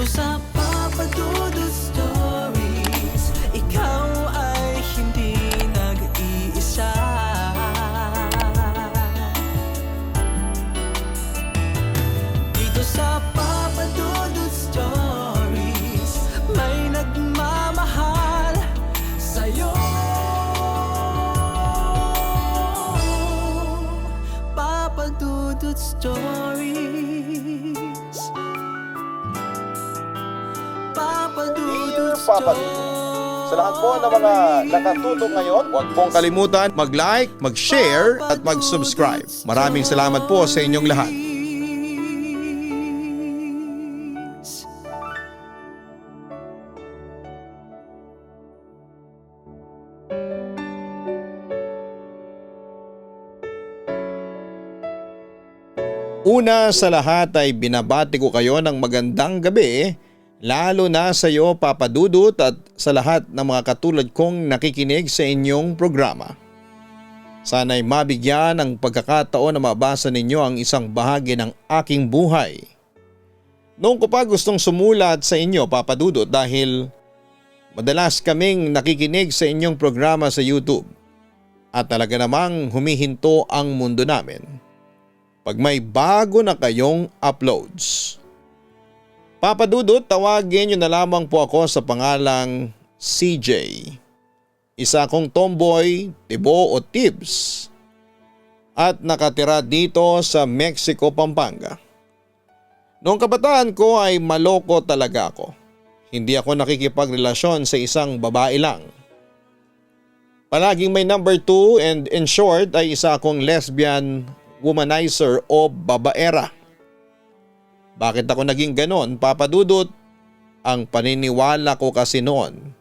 sa Papa Dudut Stories, ikaw ay hindi nag-iisa. Dito sa Papa Dudut Stories, may nagmamahal sa'yo. Papa Dudut Stories, Papa Dudut Papa Dudut. Sa lahat po ng mga nakatutok ngayon, huwag pong kalimutan mag-like, mag-share at mag-subscribe. Maraming salamat po sa inyong lahat. Una sa lahat ay binabati ko kayo ng magandang gabi, lalo na sa iyo Papa Dudut at sa lahat ng mga katulad kong nakikinig sa inyong programa. Sana'y mabigyan ng pagkakataon na mabasa ninyo ang isang bahagi ng aking buhay. Noong ko pa gustong sumulat sa inyo Papa Dudut dahil madalas kaming nakikinig sa inyong programa sa YouTube at talaga namang humihinto ang mundo namin pag may bago na kayong uploads. Papa Dudut, tawagin niyo na lamang po ako sa pangalang CJ. Isa akong tomboy, tibo o tibs at nakatira dito sa Mexico, Pampanga. Noong kabataan ko ay maloko talaga ako. Hindi ako nakikipagrelasyon sa isang babae lang. Palaging may number 2 and in short ay isa akong lesbian womanizer o babaera. Bakit ako naging ganon, Papa Dudut? Ang paniniwala ko kasi noon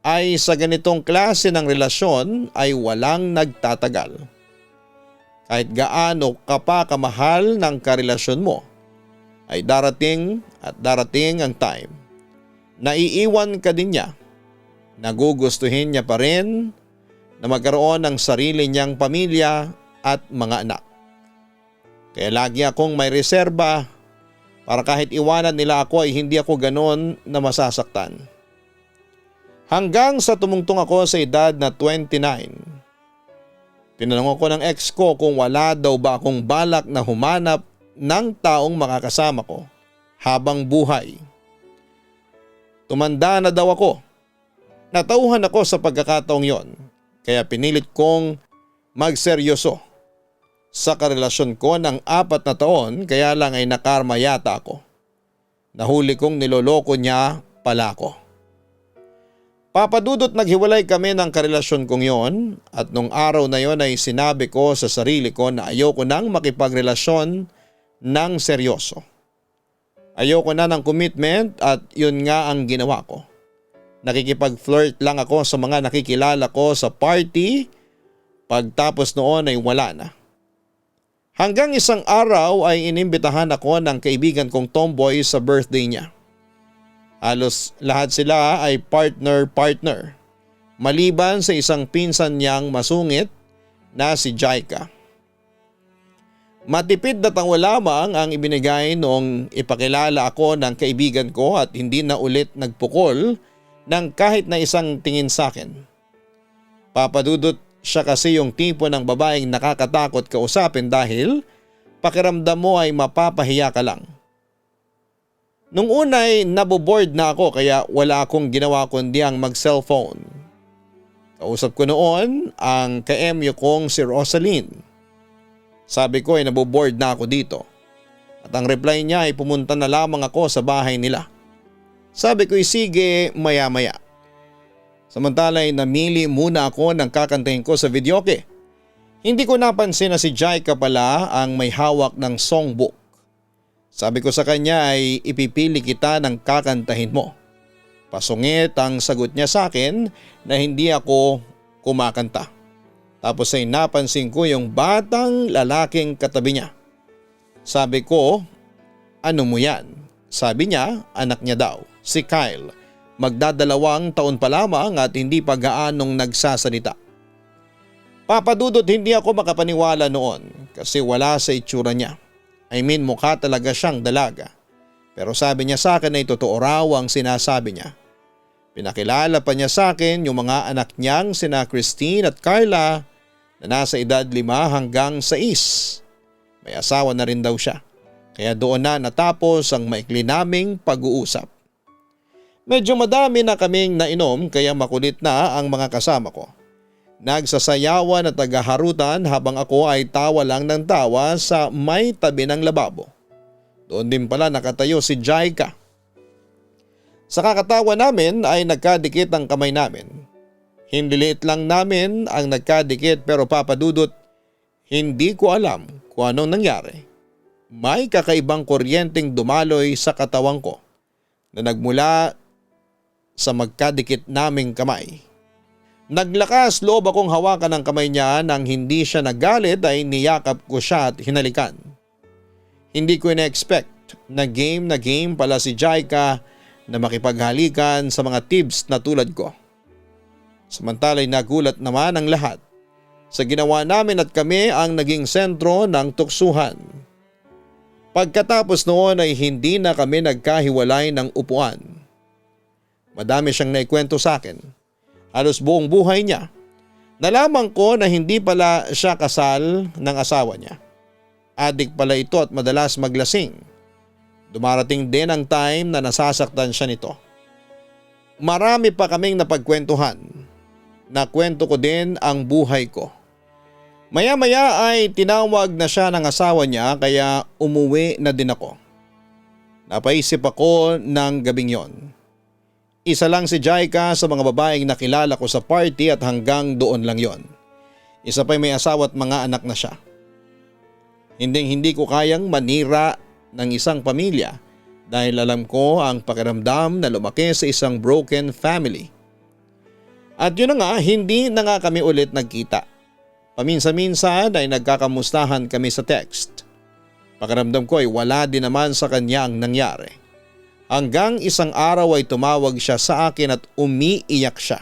ay sa ganitong klase ng relasyon ay walang nagtatagal. Kahit gaano ka pa kamahal ng karelasyon mo, ay darating at darating ang time na iiwan ka din niya. Nagugustuhin niya pa rin na magkaroon ng sarili niyang pamilya at mga anak. Kaya lagi akong may reserba para kahit iwanan nila ako ay hindi ako ganon na masasaktan. Hanggang sa tumungtong ako sa edad na 29. Tinanong ako ng ex ko kung wala daw ba akong balak na humanap ng taong makakasama ko habang buhay. Tumanda na daw ako. Natauhan ako sa pagkakataong yon, kaya pinilit kong magseryoso sa karelasyon ko ng 4 na taon, kaya lang ay nakarma yata ako. Nahuli kong niloloko niya pala ako. Papa Dudut, naghiwalay kami ng karelasyon kong yon at nung araw na yon ay sinabi ko sa sarili ko na ayoko nang makipagrelasyon ng seryoso. Ayoko na ng commitment at yun nga ang ginawa ko. Nakikipag-flirt lang ako sa mga nakikilala ko sa party, pagtapos noon ay wala na. Hanggang isang araw ay inimbitahan ako ng kaibigan kong tomboy sa birthday niya. Halos lahat sila ay partner-partner, maliban sa isang pinsan niyang masungit na si Jaika. Matipid na tango lamang ang ibinigay noong ipakilala ako ng kaibigan ko at hindi na ulit nagpukol ng kahit na isang tingin sa akin. Papa Dudut, siya kasi yung tipo ng babaeng nakakatakot kausapin dahil pakiramdam mo ay mapapahiya ka lang. Nung una ay naboboard na ako kaya wala akong ginawa kundi ang mag-cellphone. Kausap ko noon ang ka-MU kong si Rosaline. Sabi ko ay naboboard na ako dito. At ang reply niya ay pumunta na lamang ako sa bahay nila. Sabi ko ay sige maya-maya. Samantala ay namili muna ako ng kakantahin ko sa videoke. Hindi ko napansin na si Jaika pala ang may hawak ng songbook. Sabi ko sa kanya ay ipipili kita ng kakantahin mo. Pasungit ang sagot niya sa akin na hindi ako kumakanta. Tapos ay napansin ko yung batang lalaking katabi niya. Sabi ko, ano mo yan? Sabi niya, anak niya daw, si Kyle. Magdadalawang taon pa lamang at hindi pa gaanong nagsasalita. Papa Dudut, hindi ako makapaniwala noon kasi wala sa itsura niya. I mean, mukha talaga siyang dalaga. Pero sabi niya sa akin ay totoo raw ang sinasabi niya. Pinakilala pa niya sa akin yung mga anak niyang sina Christine at Carla na nasa edad 5 hanggang 6. May asawa na rin daw siya. Kaya doon na natapos ang maikli naming pag-uusap. Medyo madami na kaming nainom kaya makulit na ang mga kasama ko. Nagsasayawan at tagaharutan habang ako ay tawa lang ng tawa sa may tabi ng lababo. Doon din pala nakatayo si Jaika. Sa kakatawa namin ay nagkadikit ang kamay namin. Hinliliit lang namin ang nagkadikit pero Papa Dudut, hindi ko alam kung anong nangyari. May kakaibang kuryenteng dumaloy sa katawan ko na nagmula sa magkadikit naming kamay. Naglakas loob akong hawakan ang kamay niya nang hindi siya nagalit ay niyakap ko siya at hinalikan. Hindi ko ina-expect na game pala si Jaika na makipaghalikan sa mga tips na tulad ko. Samantala'y nagulat naman ang lahat sa ginawa namin at kami ang naging sentro ng tuksuhan. Pagkatapos noon ay hindi na kami nagkahiwalay ng upuan. Madami siyang naikwento sa akin. Halos buong buhay niya. Nalaman ko na hindi pala siya kasal ng asawa niya. Adik pala ito at madalas maglasing. Dumarating din ang time na nasasaktan siya nito. Marami pa kaming napagkwentuhan. Nakwento ko din ang buhay ko. Maya-maya ay tinawag na siya ng asawa niya kaya umuwi na din ako. Napaisip ako ng gabing yon. Isa lang si Jaika sa mga babaeng nakilala ko sa party at hanggang doon lang yon. Isa pa'y may asawa at mga anak na siya. Hindi ko kayang manira ng isang pamilya dahil alam ko ang pakiramdam na lumaki sa isang broken family. At yun na nga, hindi na nga kami ulit nagkita. Paminsan-minsan ay nagkakamustahan kami sa text. Pakiramdam ko ay wala din naman sa kanya ang nangyari. Hanggang isang araw ay tumawag siya sa akin at umiiyak siya.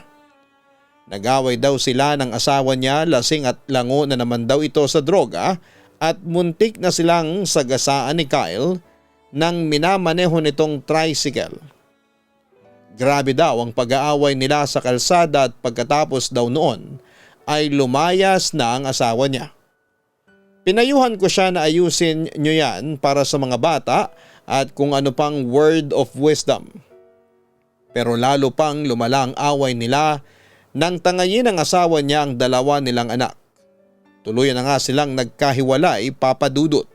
Nag-away daw sila ng asawa niya, lasing at lango na naman daw ito sa droga at muntik na silang sagasaan ni Kyle nang minamaneho nitong tricycle. Grabe daw ang pag-aaway nila sa kalsada at pagkatapos daw noon ay lumayas na ang asawa niya. Pinayuhan ko siya na ayusin niyo yan para sa mga bata at kung ano pang word of wisdom. Pero lalo pang lumala ang away nila nang tangayin ng asawa niya ang 2 nilang anak. Tuluyan na nga silang nagkahiwalay, Papa Dudut.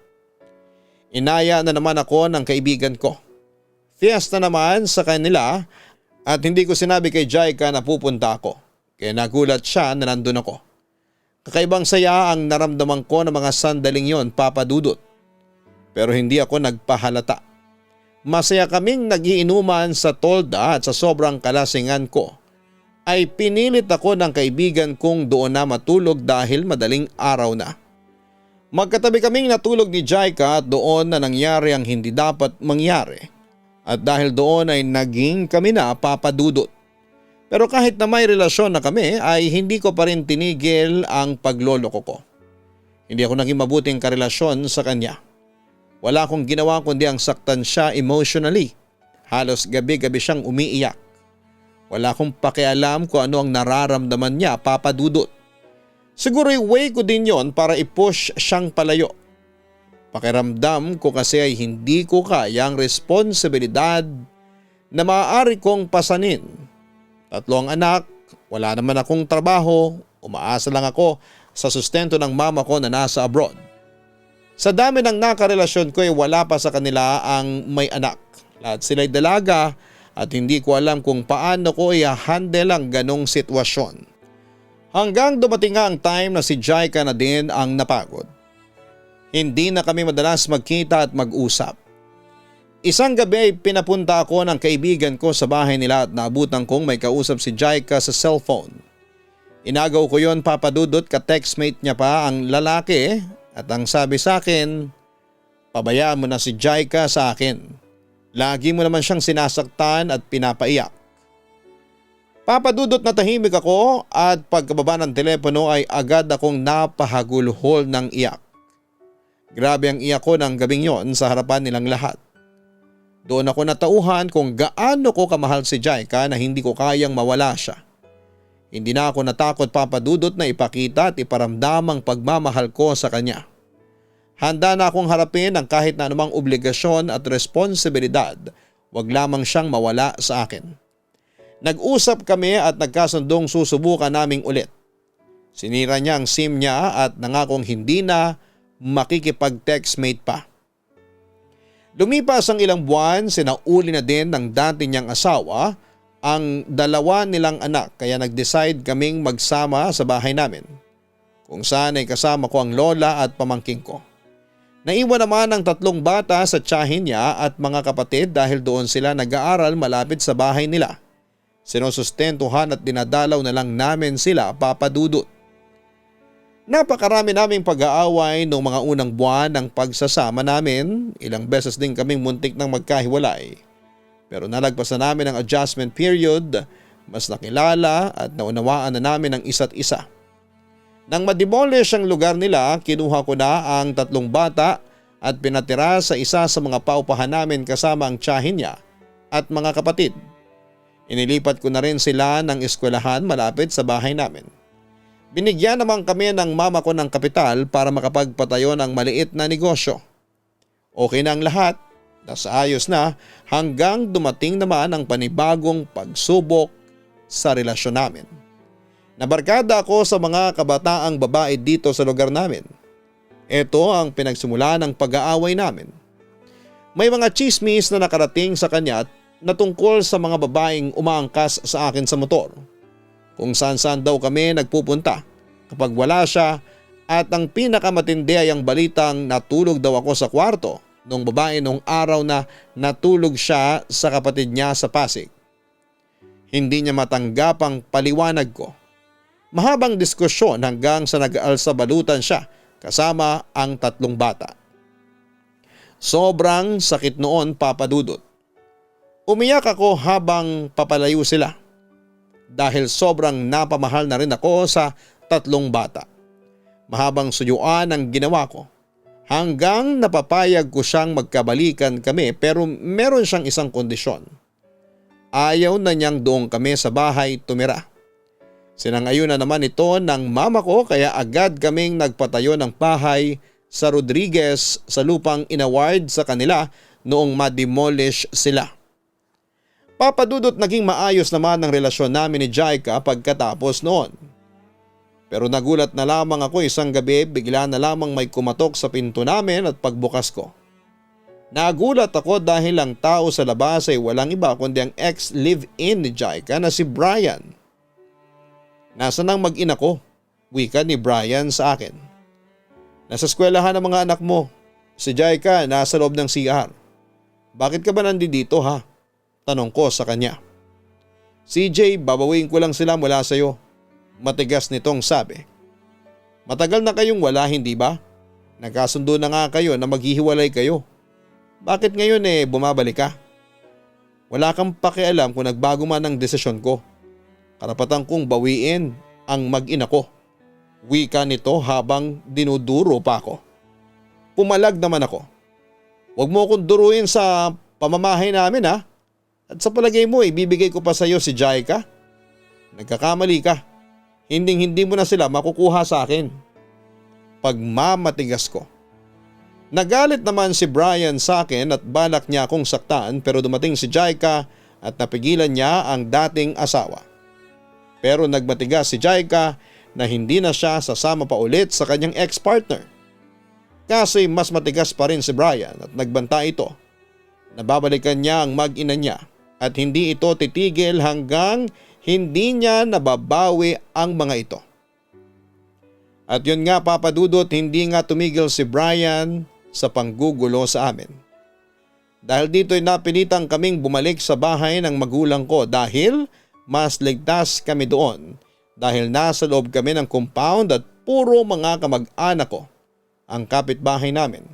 Inaya na naman ako ng kaibigan ko. Fiesta naman sa kanila at hindi ko sinabi kay Jaika na pupunta ako. Kaya nagulat siya na nandun ako. Kakaibang saya ang naramdaman ko ng mga sandaling yon, Papa Dudut. Pero hindi ako nagpahalata. Masaya kaming nagiinuman sa tolda at sa sobrang kalasingan ko ay pinilit ako ng kaibigan kong doon na matulog dahil madaling araw na. Magkatabi kaming natulog ni Jaika at doon na nangyari ang hindi dapat mangyari. At dahil doon ay naging kami na, Papa Dudut. Pero kahit na may relasyon na kami ay hindi ko pa rin tinigil ang pagloloko ko. Hindi ako naging mabuting karelasyon sa kanya. Wala akong ginawa kundi ang saktan siya emotionally. Halos gabi-gabi siyang umiiyak. Wala akong pakialam kung ano ang nararamdaman niya, Papa Dudut. Siguro way ko din yon para i-push siyang palayo. Pakiramdam ko kasi ay hindi ko kaya ang responsibilidad na maaari kong pasanin. 3 anak, wala naman akong trabaho, umaasa lang ako sa sustento ng mama ko na nasa abroad. Sa dami ng nakarelasyon ko ay wala pa sa kanila ang may anak. Lahat sila'y dalaga at hindi ko alam kung paano ko i-handle ang ganong sitwasyon. Hanggang dumating nga ang time na si Jaika na din ang napagod. Hindi na kami madalas magkita at mag-usap. Isang gabi ay pinapunta ako ng kaibigan ko sa bahay nila at naabutan kong may kausap si Jaika sa cellphone. Inagaw ko yon, Papa Dudut, ka-textmate niya pa ang lalaki at ang sabi sa akin, pabayaan mo na si Jaika sa akin. Lagi mo naman siyang sinasaktan at pinapaiyak. Papa Dudut, natahimik ako at pagkababa ng telepono ay agad akong napahagulhol ng iyak. Grabe ang iyak ko ng gabing yon sa harapan nilang lahat. Doon ako natauhan kung gaano ko kamahal si Jaika na hindi ko kayang mawala siya. Hindi na ako natakot Papadudot na ipakita at iparamdam ang pagmamahal ko sa kanya. Handa na akong harapin ang kahit na anumang obligasyon at responsibilidad, wag lamang siyang mawala sa akin. Nag-usap kami at nagkasundong susubukan naming ulit. Sinira niya ang SIM niya at nangakong hindi na makikipag-textmate pa. Lumipas ang ilang buwan, sinauli na din ng dati niyang asawa ang dalawa nilang anak kaya nag-decide kaming magsama sa bahay namin. Kung saan ay kasama ko ang lola at pamangking ko. Naiwan naman ang 3 bata sa tiyahin niya at mga kapatid dahil doon sila nag-aaral malapit sa bahay nila. Sinusustentuhan at dinadalaw na lang namin sila Papadudot. Napakarami naming pag-aaway noong mga unang buwan ng pagsasama namin. Ilang beses din kaming muntik ng magkahiwalay. Pero nalagpasan namin ang adjustment period, mas nakilala at naunawaan na namin ang isa't isa. Nang mademolish ang lugar nila, kinuha ko na ang 3 bata at pinatira sa isa sa mga paupahan namin kasama ang tiyahin niya at mga kapatid. Inilipat ko na rin sila ng eskwelahan malapit sa bahay namin. Binigyan naman kami ng mama ko ng kapital para makapagpatayo ng maliit na negosyo. Okay na ang lahat, nasa ayos na hanggang dumating naman ang panibagong pagsubok sa relasyon namin. Nabarkada ako sa mga kabataang babae dito sa lugar namin. Ito ang pinagsimula ng pag-aaway namin. May mga chismis na nakarating sa kanya na tungkol sa mga babaeng umaangkas sa akin sa motor. Kung saan-saan daw kami nagpupunta kapag wala siya at ang pinakamatindi ay ang balitang natulog daw ako sa kwarto nung babae nung araw na natulog siya sa kapatid niya sa Pasig. Hindi niya matanggap ang paliwanag ko. Mahabang diskusyon hanggang sa nag-aalsabalutan siya kasama ang 3 bata. Sobrang sakit noon Papadudot. Umiyak ako habang papalayo sila. Dahil sobrang napamahal na rin ako sa 3 bata. Mahabang suyuan ang ginawa ko. Hanggang napapayag ko siyang magkabalikan kami pero meron siyang isang kondisyon. Ayaw na niyang doon kami sa bahay tumira. Sinangayunan naman ito ng mama ko kaya agad kaming nagpatayo ng bahay sa Rodriguez sa lupang inaward sa kanila noong ma-demolish sila. Papadudot naging maayos naman ang relasyon namin ni Jaika pagkatapos noon. Pero nagulat na lamang ako isang gabi bigla na lamang may kumatok sa pinto namin at pagbukas ko. Nagulat ako dahil ang tao sa labas ay walang iba kundi ang ex-live-in ni Jaika na si Brian. Nasaan ang mag-ina ko? Wika ni Brian sa akin. Nasa eskwelahan ang mga anak mo. Si Jaika nasa loob ng CR. Bakit ka ba nandito ha? Tanong ko sa kanya. CJ, babawin ko lang sila mula sa iyo. Matigas nitong sabi. Matagal na kayong wala hindi ba? Nagkasundo na nga kayo na maghihiwalay kayo. Bakit ngayon bumabalik ka? Wala kang pakialam kung nagbago man ang desisyon ko. Karapatan kong bawiin ang mag-ina ko. Wika nito habang dinuduro pa ako. Pumalag naman ako. Huwag mo akong duruin sa pamamahay namin ha. At sa palagay mo ibibigay ko pa sa iyo si Jaika? Nagkakamali ka. Hinding-hindi mo na sila makukuha sa akin. Pagmamatigas ko. Nagalit naman si Brian sa akin at balak niya akong saktan pero dumating si Jaika at napigilan niya ang dating asawa. Pero nagmatigas si Jaika na hindi na siya sasama pa ulit sa kanyang ex-partner. Kasi mas matigas pa rin si Brian at nagbanta ito. Nababalikan niya ang mag-ina niya at hindi ito titigil hanggang hindi niya nababawi ang mga ito. At yun nga Papadudot, hindi nga tumigil si Brian sa panggugulo sa amin. Dahil dito'y napilitan kaming bumalik sa bahay ng magulang ko dahil mas ligtas kami doon dahil nasa loob kami ng compound at puro mga kamag-anak ko ang kapitbahay namin.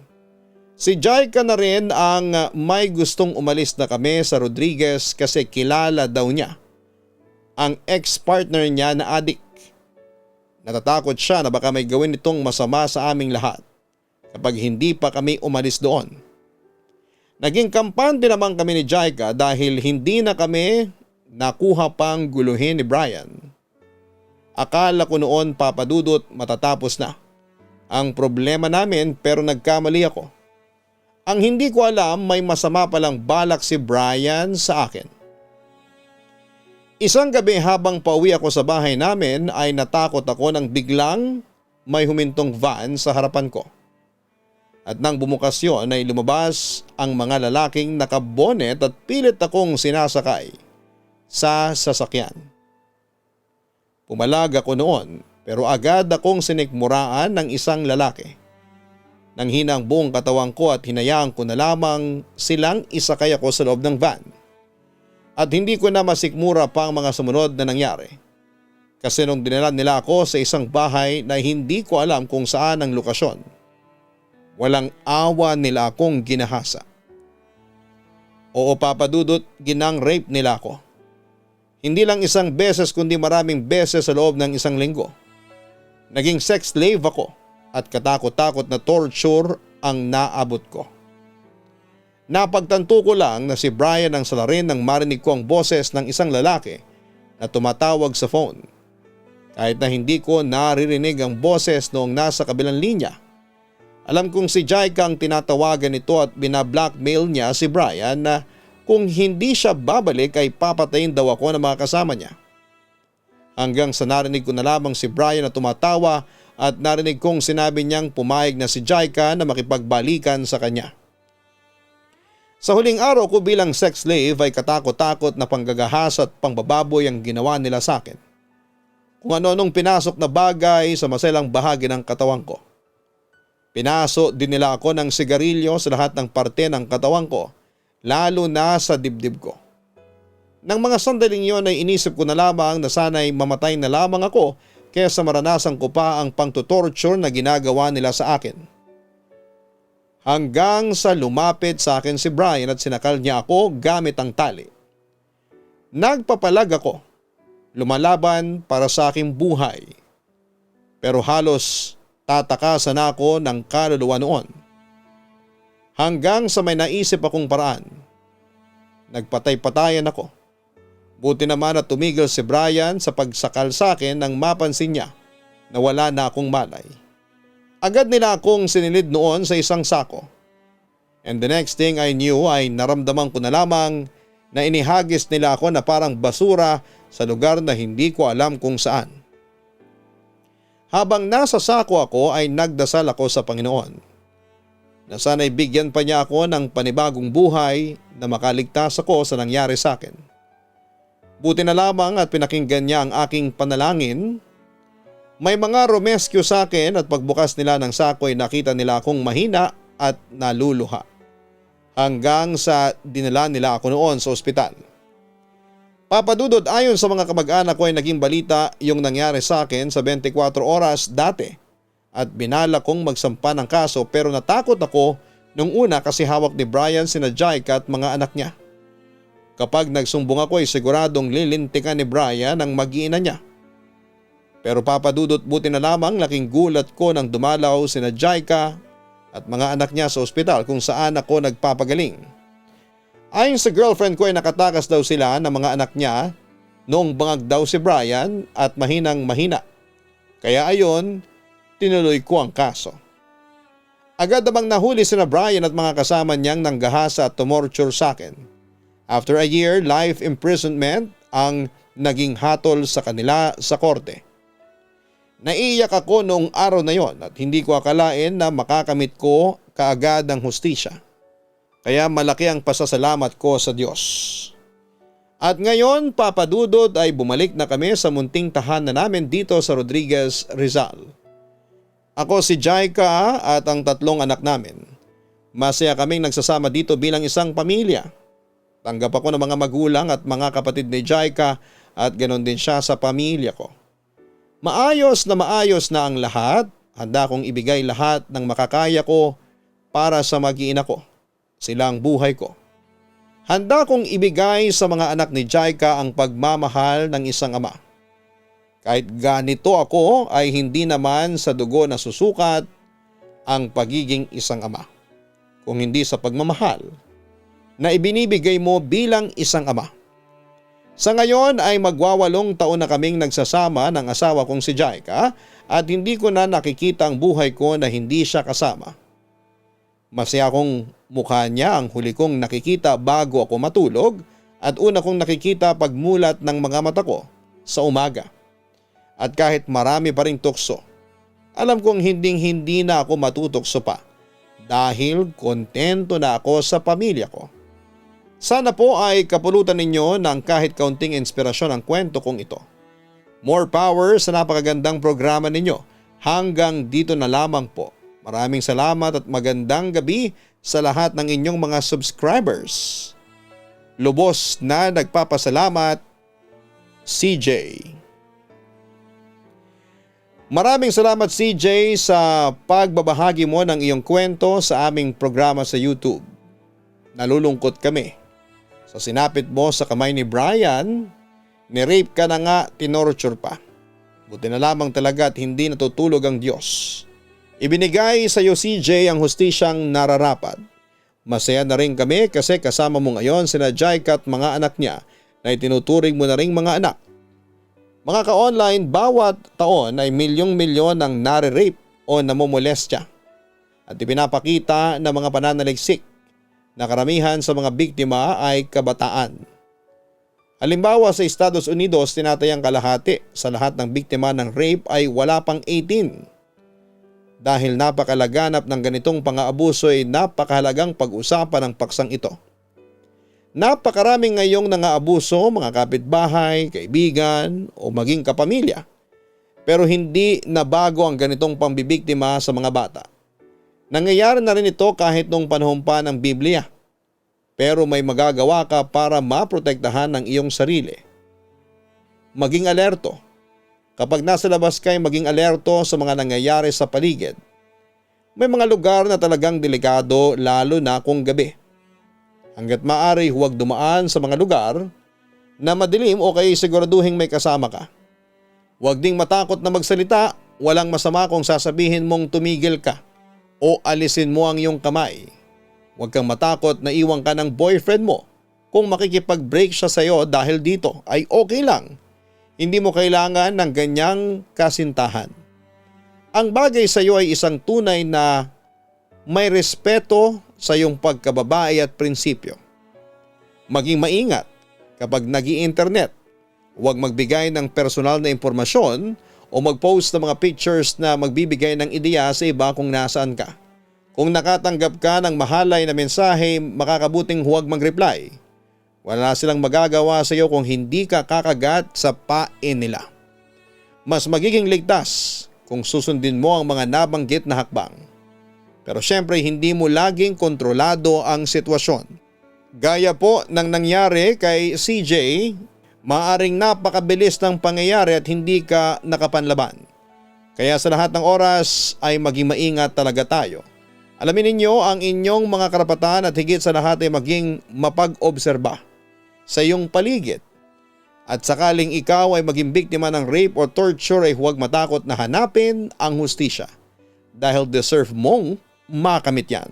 Si Jaika na rin ang may gustong umalis na kami sa Rodriguez kasi kilala daw niya ang ex-partner niya na adik. Natatakot siya na baka may gawin itong masama sa aming lahat kapag hindi pa kami umalis doon. Naging kampante naman kami ni Jaika dahil hindi na kami nakuha pang guluhin ni Brian. Akala ko noon, Papa Dudut, matatapos na ang problema namin, pero nagkamali ako. Ang hindi ko alam, may masama palang balak si Brian sa akin. Isang gabi habang pauwi ako sa bahay namin ay natakot ako nang biglang may humintong van sa harapan ko. At nang bumukas yun ay lumabas ang mga lalaking nakabonet at pilit akong sinasakay sa sasakyan. Pumalag ako noon, pero agad akong sinikmuraan ng isang lalaki. Nang hina ang buong katawan ko at hinayaan ko na lamang silang isakay ako sa loob ng van. At hindi ko na masikmura pa ang mga sumunod na nangyari. Kasi nung dinala nila ako sa isang bahay na hindi ko alam kung saan ang lokasyon, walang awa nila akong ginahasa. Oo, Papa Dudut, ginang-rape nila ako. Hindi lang isang beses kundi maraming beses sa loob ng isang linggo. Naging sex slave ako at katakot-takot na torture ang naabot ko. Napagtanto ko lang na si Brian ang salarin nang marinig ko ang boses ng isang lalaki na tumatawag sa phone. Kahit na hindi ko naririnig ang boses noong nasa kabilang linya. Alam kong si Jaika ang tinatawagan nito at binablockmail niya si Brian na kung hindi siya babalik ay papatayin daw ako ng mga kasama niya. Hanggang sa narinig ko na lamang si Brian na tumatawa at narinig kong sinabi niyang pumayag na si Jaika na makipagbalikan sa kanya. Sa huling araw ko bilang sex slave ay katakot-takot na panggagahas at pangbababoy ang ginawa nila sa akin. Kung ano-anong pinasok na bagay sa maselang bahagi ng katawan ko. Pinaso din nila ako ng sigarilyo sa lahat ng parte ng katawan ko, lalo na sa dibdib ko. Nang mga sandaling yon ay inisip ko na lamang na sana'y mamatay na lamang ako kaysa maranasan ko pa ang pangtutorture na ginagawa nila sa akin. Hanggang sa lumapit sa akin si Brian at sinakal niya ako gamit ang tali. Nagpapalag ako, lumalaban para sa aking buhay. Pero halos tatakasan ako ng kaluluwa noon. Hanggang sa may naisip akong paraan. Nagpatay-patayan ako. Buti naman na tumigil si Brian sa pagsakal sa akin nang mapansin niya na wala na akong malay. Agad nila akong sinilid noon sa isang sako. And the next thing I knew ay naramdaman ko na lamang na inihagis nila ako na parang basura sa lugar na hindi ko alam kung saan. Habang nasa sako ako ay nagdasal ako sa Panginoon na sana'y bigyan pa niya ako ng panibagong buhay na makaligtas ako sa nangyari sa akin. Buti na lamang at pinakinggan niya ang aking panalangin. May mga rumescue sa akin at pagbukas nila ng sako ay nakita nila akong mahina at naluluha. Hanggang sa dinala nila ako noon sa ospital. Papa Dudut, ayon sa mga kamag-anak ko ay naging balita yung nangyari sa akin sa 24 oras dati. At binala kong magsampa ng kaso pero natakot ako nung una kasi hawak ni Brian sina Jaika at mga anak niya. Kapag nagsumbong ako ay siguradong lilintikan ni Brian ang mag-iina niya. Pero Papa Dudut, buti na lamang laking gulat ko nang dumalaw sina Jaika at mga anak niya sa ospital kung saan ako nagpapagaling. Ayon sa girlfriend ko ay nakatakas daw sila ng mga anak niya noong bangag daw si Brian at mahinang mahina. Kaya ayon, tinuloy ko ang kaso. Agad namang nahuli sina Brian at mga kasama niyang nanggahasa at tumorture sa akin. After a year, life imprisonment ang naging hatol sa kanila sa korte. Naiiyak ako noong araw na yon at hindi ko akalain na makakamit ko kaagad ang hustisya. Kaya malaki ang pasasalamat ko sa Diyos. At ngayon, Papa Dudut, ay bumalik na kami sa munting tahanan namin dito sa Rodriguez, Rizal. Ako si Jaika at ang 3 anak namin. Masaya kaming nagsasama dito bilang isang pamilya. Tanggap ako ng mga magulang at mga kapatid ni Jaika at ganoon din siya sa pamilya ko. Maayos na ang lahat. Handa kong ibigay lahat ng makakaya ko para sa mag-iina ko. Sila ang buhay ko. Handa kong ibigay sa mga anak ni Jaika ang pagmamahal ng isang ama. Kahit ganito ako ay hindi naman sa dugo na susukat ang pagiging isang ama. Kung hindi sa pagmamahal na ibinibigay mo bilang isang ama. Sa ngayon ay magwawalong taon na kaming nagsasama ng asawa kong si Jaika at hindi ko na nakikita ang buhay ko na hindi siya kasama. Masaya kong mukha niya ang huli kong nakikita bago ako matulog at una kong nakikita pagmulat ng mga mata ko sa umaga. At kahit marami pa ring tukso, alam kong hindi na ako matutokso pa dahil kontento na ako sa pamilya ko. Sana po ay kapulutan ninyo ng kahit kaunting inspirasyon ang kwento kong ito. More power sa napakagandang programa ninyo. Hanggang dito na lamang po. Maraming salamat at magandang gabi sa lahat ng inyong mga subscribers. Lubos na nagpapasalamat, CJ. Maraming salamat CJ sa pagbabahagi mo ng iyong kwento sa aming programa sa YouTube. Nalulungkot kami. Sa sinapit mo sa kamay ni Brian, ni-rape ka na nga, tinorture pa. Buti na lamang talaga at hindi natutulog ang Diyos. Ibinigay sa iyo CJ ang hustisyang nararapat. Masaya na rin kami kasi kasama mo ngayon sina Jaika at mga anak niya na itinuturing mo na ring mga anak. Mga ka-online, bawat taon ay milyong-milyon ang nare-rape o namomolestya at ipinapakita ng mga pananaliksik na karamihan sa mga biktima ay kabataan. Halimbawa sa Estados Unidos, tinatayang kalahati sa lahat ng biktima ng rape ay wala pang 18. Dahil napakalaganap ng ganitong pang-aabuso ay napakahalagang pag-usapan ng paksang ito. Napakaraming ngayong nangaabuso, mga kapitbahay, kaibigan o maging kapamilya. Pero hindi nabago ang ganitong pambibiktima sa mga bata. Nangyayari na rin ito kahit nung panahon pa ng Biblia. Pero may magagawa ka para maprotektahan ang iyong sarili. Maging alerto. Kapag nasa labas ka ay maging alerto sa mga nangyayari sa paligid. May mga lugar na talagang delikado lalo na kung gabi. Hanggat maaari huwag dumaan sa mga lugar na madilim o kaya siguraduhin may kasama ka. Huwag ding matakot na magsalita, walang masama kung sasabihin mong tumigil ka o alisin mo ang iyong kamay. Huwag kang matakot na iwan ka ng boyfriend mo. Kung makikipag-break siya sa iyo dahil dito ay okay lang. Hindi mo kailangan ng ganyang kasintahan. Ang bagay sa iyo ay isang tunay na may respeto sa iyong pagkababae at prinsipyo. Maging maingat kapag nag-i-internet. Huwag magbigay ng personal na impormasyon o mag-post ng mga pictures na magbibigay ng ideya sa iba kung nasaan ka. Kung nakatanggap ka ng mahalay na mensahe, makakabuting huwag mag-reply. Wala silang magagawa sa iyo kung hindi ka kakagat sa pain nila. Mas magiging ligtas kung susundin mo ang mga nabanggit na hakbang. Pero syempre hindi mo laging kontrolado ang sitwasyon. Gaya po ng nangyari kay CJ, maaring napakabilis ng pangyayari at hindi ka nakapanlaban. Kaya sa lahat ng oras ay maging maingat talaga tayo. Alamin ninyo ang inyong mga karapatan at higit sa lahat ay maging mapag-obserba sa iyong paligid. At sakaling ikaw ay maging biktima ng rape or torture ay huwag matakot na hanapin ang hustisya dahil deserve mong makamit yan.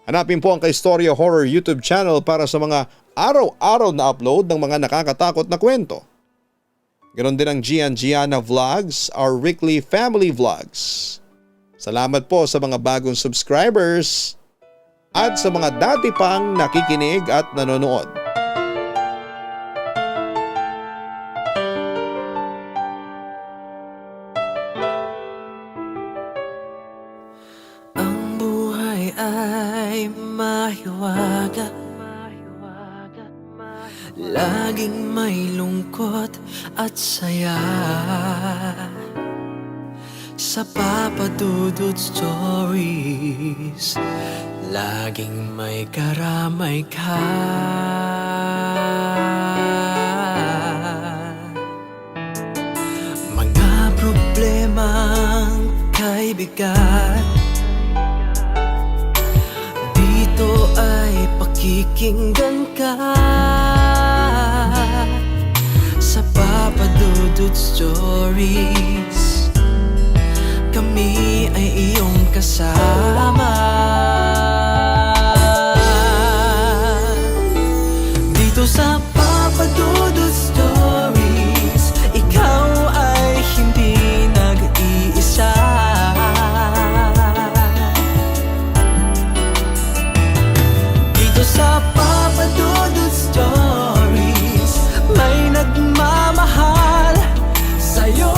Hanapin po ang Kaistorya Horror YouTube channel para sa mga araw-araw na upload ng mga nakakatakot na kwento. Ganon din ang Gian Gianna Vlogs, our weekly family vlogs. Salamat po sa mga bagong subscribers at sa mga dati pang nakikinig at nanonood. Ang buhay ay mahiwaga, laging may lungkot at saya. Sa Papa Dudut Stories, laging may karamay ka. Mga problemang kaibigan, dito ay pakikinggan ka. Sa Papa Dudut Stories, kami ay iyong kasama. Papa Dudut Stories, ikaw ay hindi nag-iisa. Dito sa Papa Dudut Stories, may nagmamahal sa'yo.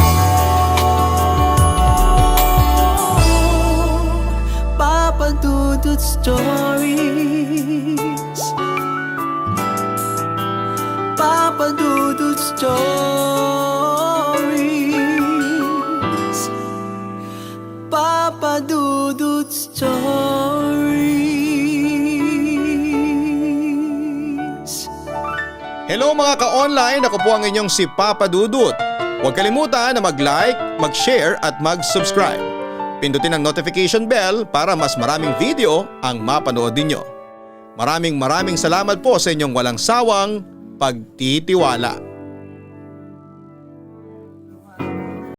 Papa Dudut Stories, Papa Dudut Stories, Papa Dudut Stories. Hello mga ka-online, ako po ang inyong si Papa Dudut. Huwag kalimutan na mag-like, mag-share at mag-subscribe. Pindutin ang notification bell para mas maraming video ang mapanood ninyo. Maraming salamat po sa inyong walang sawang pagtitiwala.